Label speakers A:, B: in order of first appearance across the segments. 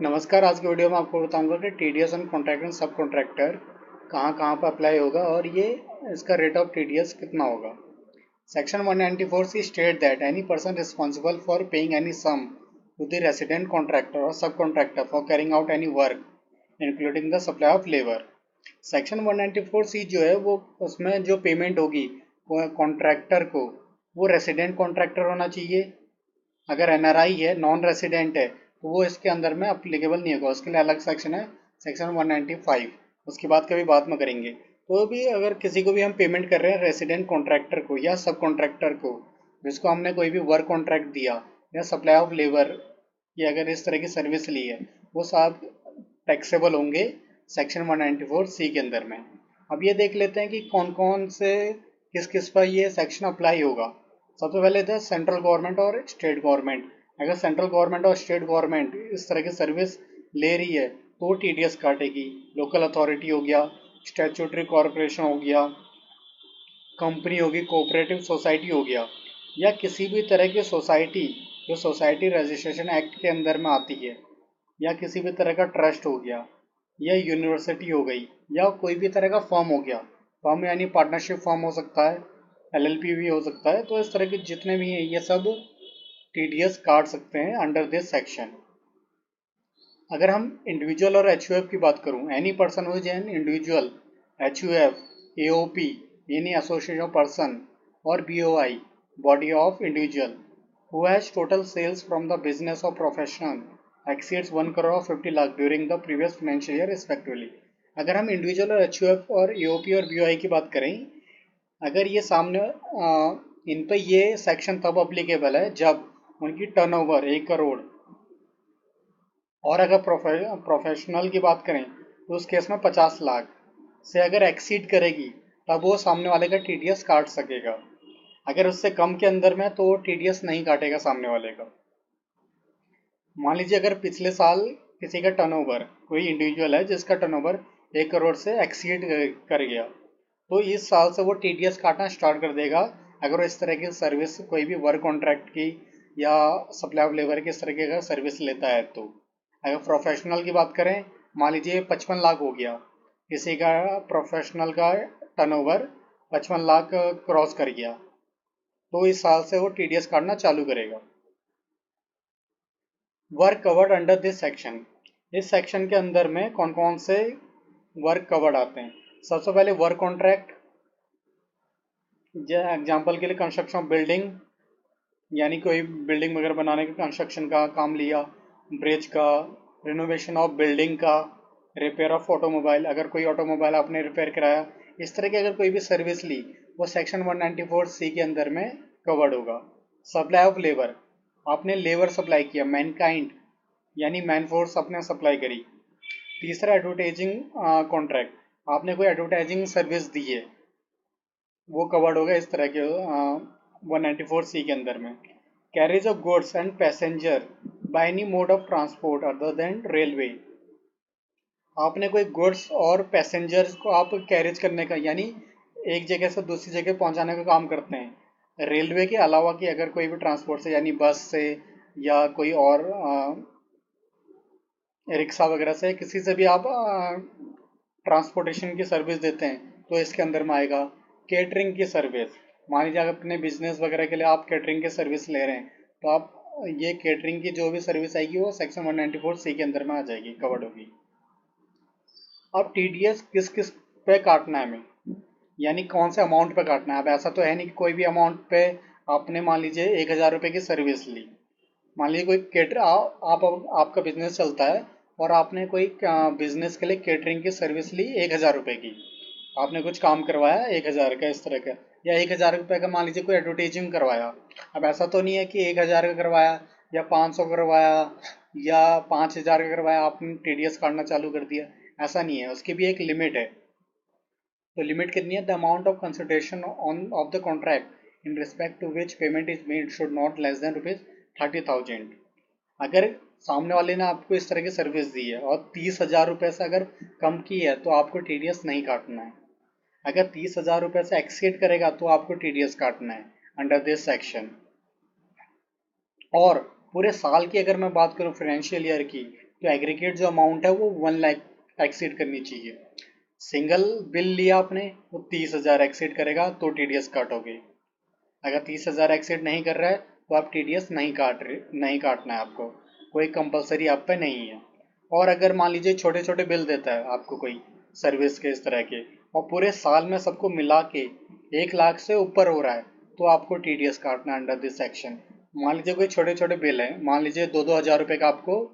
A: नमस्कार। आज की वीडियो में आपको बताऊंगा कि टीडीएस ऑन कॉन्ट्रैक्ट एंड सब कॉन्ट्रैक्टर कहाँ कहाँ पर अप्लाई होगा और ये इसका रेट ऑफ टीडीएस कितना होगा। Section 194 C state that any person responsible for paying any sum to the resident contractor और sub contractor for carrying out any work including the supply of labour. Section 194 C जो है वो उसमें जो payment होगी contractor को वो resident contractor होना चाहिए। अगर एनआरआई है, नॉन रेसिडेंट है, तो वो इसके अंदर में अप्लीकेबल नहीं होगा। उसके लिए अलग सेक्शन है, सेक्शन 195। उसकी बात कभी बाद में करेंगे। तो भी अगर किसी को भी हम पेमेंट कर रहे हैं रेसिडेंट कॉन्ट्रैक्टर को या सब कॉन्ट्रैक्टर को, जिसको हमने कोई भी वर्क कॉन्ट्रैक्ट दिया या सप्लाई ऑफ लेबर या अगर इस तरह की सर्विस ली है, वो सब टैक्सेबल होंगे सेक्शन 194 सी के अंदर में। अब ये देख लेते हैं कि कौन कौन से किस किस पर ये सेक्शन अप्लाई होगा। सबसे पहले था सेंट्रल गवर्नमेंट और स्टेट गवर्नमेंट। अगर सेंट्रल गवर्नमेंट और स्टेट गवर्नमेंट इस तरह की सर्विस ले रही है तो टीडीएस काटेगी। लोकल अथॉरिटी हो गया, स्टैट्यूटरी कॉरपोरेशन हो गया, कंपनी होगी, कोऑपरेटिव सोसाइटी हो गया, या किसी भी तरह की सोसाइटी जो सोसाइटी रजिस्ट्रेशन एक्ट के अंदर में आती है, या किसी भी तरह का ट्रस्ट हो गया, या यूनिवर्सिटी हो गई, या कोई भी तरह का फर्म हो गया। फर्म यानी पार्टनरशिप फर्म हो सकता है, एलएलपी भी हो सकता है। तो इस तरह के जितने भी हैं ये सब टीडीएस काट सकते हैं अंडर दिस सेक्शन। अगर हम इंडिविजुअल और एचयूएफ की बात करूं, any person who's an individual, HUF, AOP यानी एसोसिएशन ऑफ पर्सन, और BOI body of individual who has total sales from the business or profession exceeds 1 crore or 50 lakh during the previous financial year respectively। अगर हम individual और HUF और AOP और BOI की बात करें, अगर ये सामने इन पे ये सेक्शन तब अप्लीकेबल है जब उनकी टर्नओवर 1 करोड़, और अगर प्रोफेशनल की बात करें तो उस केस में 50 लाख से अगर एक्सीड करेगी तब वो सामने वाले का टीडीएस काट सकेगा। अगर उससे कम के अंदर में तो टीडीएस नहीं काटेगा सामने वाले का। मान लीजिए अगर पिछले साल किसी का टर्नओवर, कोई इंडिविजुअल है जिसका टर्नओवर 1 करोड़ से एक्सीड कर गया, तो इस साल से वो टीडीएस काटना स्टार्ट कर देगा अगर वो इस तरह की सर्विस कोई भी वर्क कॉन्ट्रैक्ट की या सप्लाई ऑफ लेबर की इस तरह की अगर सर्विस लेता है तो। अगर प्रोफेशनल की बात करें, मान लीजिए 55 लाख हो गया, किसी का प्रोफेशनल का टर्नओवर 55 लाख क्रॉस कर गया, तो इस साल से वो टीडीएस काटना चालू करेगा। Work covered under this section, इस सेक्शन के अंदर में कौन कौन से वर्क कवर्ड आते हैं। सबसे पहले वर्क कॉन्ट्रैक्ट, एग्जाम्पल के लिए कंस्ट्रक्शन ऑफ बिल्डिंग, यानी कोई बिल्डिंग वगैरह बनाने का कंस्ट्रक्शन का काम लिया, ब्रिज का, रिनोवेशन ऑफ बिल्डिंग का, रिपेयर ऑफ ऑटोमोबाइल, अगर कोई ऑटोमोबाइल आपने रिपेयर कराया, इस तरह की अगर कोई भी सर्विस ली वो सेक्शन 194 सी के अंदर में कवर्ड होगा। सप्लाई ऑफ लेबर, आपने लेबर सप्लाई किया, मैनकाइंड यानी मैन फोर्स आपने सप्लाई करी। तीसरा एडवर्टाइजिंग कॉन्ट्रैक्ट, आपने कोई एडवर्टाइजिंग सर्विस दी है, वो कवर्ड होगा इस तरह के 194 सी के अंदर में। Carriage of goods and passenger by any mode of transport other than railway, आपने कोई गुड्स और पैसेंजर्स को आप कैरेज करने का यानी एक जगह से दूसरी जगह पहुंचाने का काम करते हैं रेलवे के अलावा, कि अगर कोई भी ट्रांसपोर्ट से यानी बस से या कोई और रिक्शा वगैरह से किसी से भी आप ट्रांसपोर्टेशन की सर्विस देते हैं तो इसके अंदर में आएगा। केटरिंग की सर्विस, मान लीजिए अगर अपने बिजनेस वगैरह के लिए आप केटरिंग की सर्विस ले रहे हैं तो आप ये केटरिंग की जो भी सर्विस आएगी वो सेक्शन 194 सी के अंदर में आ जाएगी, कवर्ड होगी। अब टीडीएस किस किस पे काटना है हमें, यानी कौन से अमाउंट पे काटना है। अब ऐसा तो है नहीं कि कोई भी अमाउंट पे आपने मान लीजिए 1,000 रुपये की सर्विस ली, मान लीजिए कोई केटर आपका बिजनेस चलता है और आपने कोई बिजनेस के लिए केटरिंग की सर्विस ली 1,000 रुपये की, आपने कुछ काम करवाया 1,000 का इस तरह का, या 1,000 रुपये का मान लीजिए कोई एडवर्टाइजिंग करवाया। अब ऐसा तो नहीं है कि 1,000 का करवाया या 500 करवाया या 5,000 का करवाया आपने टीडीएस काटना चालू कर दिया, ऐसा नहीं है। उसकी भी एक लिमिट है। तो लिमिट कितनी है, the amount of consideration on of the contract in respect to which payment is made should not less than ₹30,000। अगर सामने वाले ने आपको इस तरह की सर्विस दी है और 30,000 रुपये से अगर कम की है तो आपको टीडीएस नहीं काटना है। अगर 30,000 रुपये से एक्सीड करेगा तो आपको टीडीएस काटना है अंडर दिस सेक्शन। और पूरे साल की अगर मैं बात करूं फाइनेंशियल ईयर की, तो एग्रीगेट जो अमाउंट है वो 1 लाख एक्सीड करनी चाहिए। सिंगल बिल लिया आपने, वो 30,000 एक्सीड करेगा तो टीडीएस काटोगे। अगर 30,000 एक्सीड नहीं कर रहा है तो आप टीडीएस नहीं काटना है आपको, कोई कंपलसरी आप पे नहीं है। और अगर मान लीजिए छोटे छोटे बिल देता है आपको कोई सर्विस के इस तरह के, और पूरे साल में सबको मिला के 1 लाख से ऊपर हो रहा है, तो आपको टीडीएस काटना है अंडर दिस सेक्शन। मान लीजिए कोई छोटे छोटे बिल है, मान लीजिए 2-2 हज़ार रुपये का आपको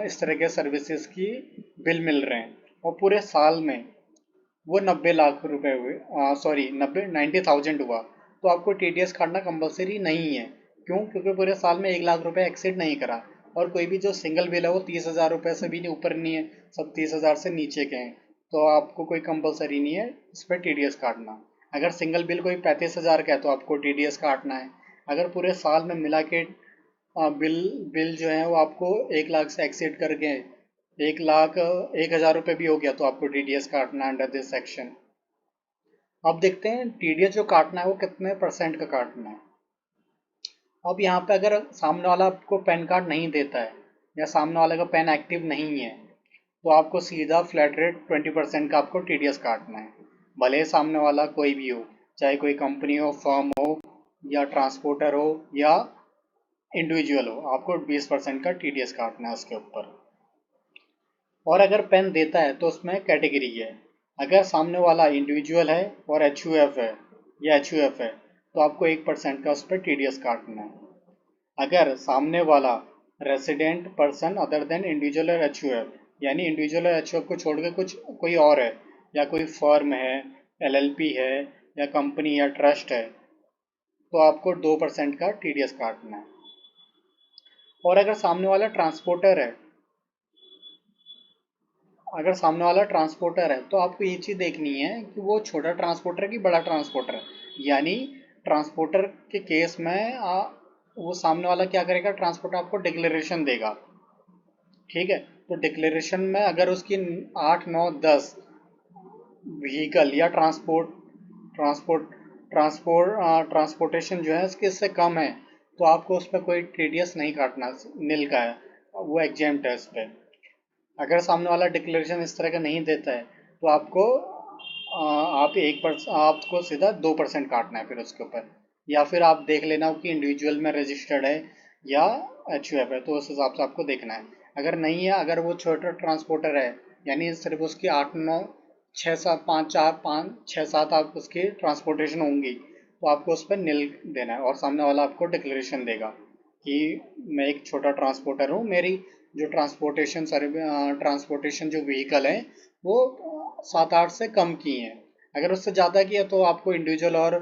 A: इस तरह के सर्विसेज की बिल मिल रहे हैं, और पूरे साल में वो 90 लाख रुपए हुए, सॉरी 90,000 हुआ, तो आपको टीडीएस काटना कंपलसरी नहीं है। क्यों? क्योंकि पूरे साल में 1 लाख रुपए एक्सीड नहीं करा, और कोई भी जो सिंगल बिल है वो 30,000 रुपये से भी नहीं ऊपर नहीं है, सब 30,000 से नीचे के हैं, तो आपको कोई कंपलसरी नहीं है इस पर टीडीएस काटना। अगर सिंगल बिल कोई 35,000 का है तो आपको टीडीएस काटना है। अगर पूरे साल में मिला के बिल बिल जो है वो आपको 1 लाख से एक्सीड कर गए, 1,01,000 रुपये भी हो गया, तो आपको टीडीएस काटना है अंडर दिस सेक्शन। अब देखते हैं टीडीएस जो काटना है वो कितने परसेंट का काटना है। अब यहाँ पे अगर सामने वाला आपको पैन कार्ड नहीं देता है, या सामने वाले का पैन एक्टिव नहीं है, तो आपको सीधा फ्लैट रेट 20% का आपको टीडीएस काटना है। भले ही सामने वाला कोई भी हो, चाहे कोई कंपनी हो, फर्म हो, या ट्रांसपोर्टर हो, या इंडिविजुअल हो, आपको 20% का टीडीएस काटना है उसके ऊपर। और अगर पेन देता है तो उसमें कैटेगरी है। अगर सामने वाला इंडिविजुअल है और एचयूएफ है, या एचयूएफ है, तो आपको 1% का उस पर टीडीएस काटना है। अगर सामने वाला resident person other than individual और एचयूएफ, यानी इंडिविजुअल और एचयूएफ को छोड़ के कुछ कोई और है, या कोई फर्म है, एलएलपी है, या कंपनी या ट्रस्ट है, तो आपको 2% का टीडीएस काटना है। और अगर सामने वाला ट्रांसपोर्टर है, अगर सामने वाला ट्रांसपोर्टर है, तो आपको ये चीज़ देखनी है कि वो छोटा ट्रांसपोर्टर है कि बड़ा ट्रांसपोर्टर है। यानी ट्रांसपोर्टर के केस में वो सामने वाला क्या करेगा, ट्रांसपोर्टर आपको डिक्लेरेशन देगा। ठीक है, तो डिक्लेरेशन में अगर उसकी 8, 9, 10 व्हीकल या ट्रांसपोर्ट ट्रांसपोर्टेशन जो है उसके इससे कम है, तो आपको उस पर कोई टीडीएस नहीं काटना, नील का है, वो एग्जेम्प्ट है इस पर। अगर सामने वाला डिक्लेरेशन इस तरह का नहीं देता है, तो आपको आपको सीधा 2% काटना है फिर उसके ऊपर। या फिर आप देख लेना कि इंडिविजुअल में रजिस्टर्ड है या एचयूएफ है, तो उस हिसाब से आपको देखना है। अगर नहीं है, अगर वो छोटा ट्रांसपोर्टर है, यानी सिर्फ उसकी 8, 9, 6, 7, 5, 4, 5, 6, 7 आप उसकी ट्रांसपोर्टेशन होंगी, तो आपको उस पर नील देना है, और सामने वाला आपको डिक्लेरेशन देगा कि मैं एक छोटा ट्रांसपोर्टर हूँ, मेरी जो ट्रांसपोर्टेशन जो व्हीकल है वो 7-8 से कम की हैं। अगर उससे ज़्यादा की है तो आपको इंडिविजुअल और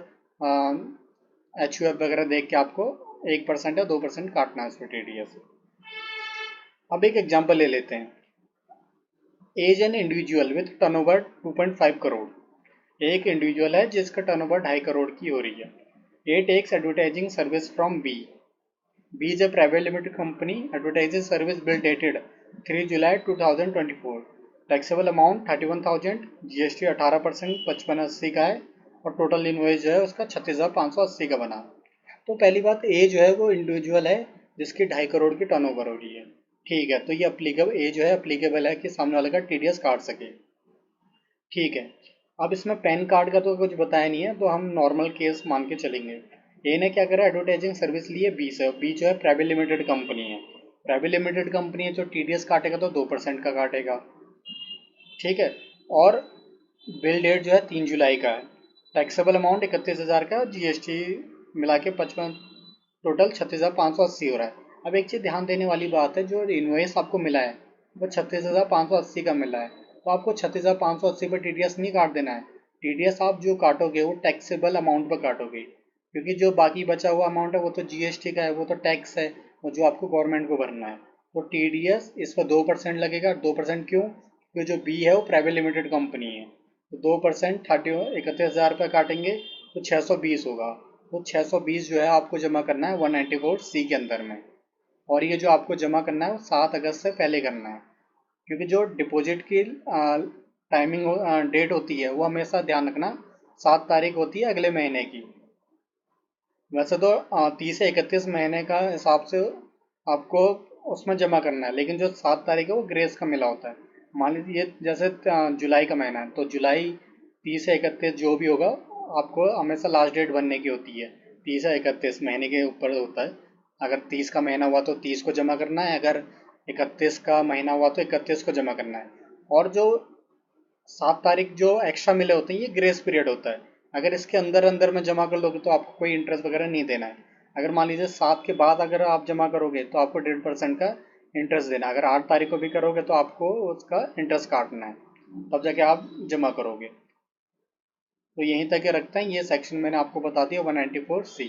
A: एचयूएफ वगैरह देख के आपको 1% या 2% काटना है इस पर टीडीएस। अब एक एग्जांपल ले लेते हैं। As an individual with turnover 2.5 crore. एक इंडिविजुअल है जिसका टर्नओवर 2.5 करोड़ की हो रही है। A tax advertising service from B. B is a private limited company. Advertising service bill dated 3 July 2024. Taxable amount 31,000, GST 18%, 5580 का है, और टोटल इनवॉइस जो है उसका 36,580 का बना। तो पहली बात, ए जो है वो इंडिविजुअल है जिसकी 2.5 करोड़ की टर्नओवर हो रही है। ठीक है, तो ये अप्लीकेबल, ए जो है अप्लीकेबल है कि सामने वाले का टीडीएस काट सके। ठीक है, अब इसमें पैन कार्ड का तो कुछ बताया नहीं है, तो हम नॉर्मल केस मान के चलेंगे। ए ने क्या करा, एडवर्टाइजिंग सर्विस ली है बी से। बी जो है प्राइवेट लिमिटेड कंपनी है। प्राइवेट लिमिटेड कंपनी है, जो टीडीएस काटेगा तो 2% का काटेगा। ठीक है, और बिल डेट जो है 3 जुलाई का है। टैक्सेबल अमाउंट 31,000 का, जीएसटी मिला के 55, टोटल 36,580 हो रहा है। अब एक चीज़ ध्यान देने वाली बात है, जो इनवॉइस आपको मिला है वो 36,580 का मिला है, तो आपको 36,580 पर टीडीएस नहीं काट देना है। टीडीएस आप जो काटोगे वो टैक्सेबल अमाउंट पर काटोगे, क्योंकि जो बाकी बचा हुआ अमाउंट है वो तो जीएसटी का है, वो तो टैक्स है, वो जो आपको गवर्नमेंट को भरना है। तो टीडीएस इस पर 2% लगेगा। 2% क्यों? क्योंकि जो बी है वो प्राइवेट लिमिटेड कंपनी है, तो 2% 31,000 काटेंगे तो 620 होगा। तो 620 जो है आपको जमा करना है 194C के अंदर में, और ये जो आपको जमा करना है वो 7 अगस्त से पहले करना है, क्योंकि जो डिपॉजिट की टाइमिंग डेट होती है वो हमेशा ध्यान रखना 7 तारीख होती है अगले महीने की। वैसे तो 30 से 31 महीने का हिसाब से आपको उसमें जमा करना है, लेकिन जो 7 तारीख है वो ग्रेस का मिला होता है। मान लीजिए जैसे जुलाई का महीना है, तो जुलाई 30 या 31 जो भी होगा, आपको हमेशा लास्ट डेट बनने की होती है। 30 या 31 महीने के ऊपर होता है। अगर 30 का महीना हुआ तो 30 को जमा करना है, अगर 31 का महीना हुआ तो 31 को जमा करना है। और जो 7 तारीख जो एक्स्ट्रा मिले होते हैं, ये ग्रेस पीरियड होता है। अगर इसके अंदर अंदर में जमा कर लोगे तो आपको कोई इंटरेस्ट वगैरह नहीं देना है। अगर मान लीजिए 7 के बाद अगर आप जमा करोगे तो आपको 1.5% का इंटरेस्ट देना है। अगर 8 तारीख को भी करोगे तो आपको उसका इंटरेस्ट काटना है, तब जाके आप जमा करोगे। तो यहीं तक ये रखते हैं। ये सेक्शन मैंने आपको बता दिया 194C।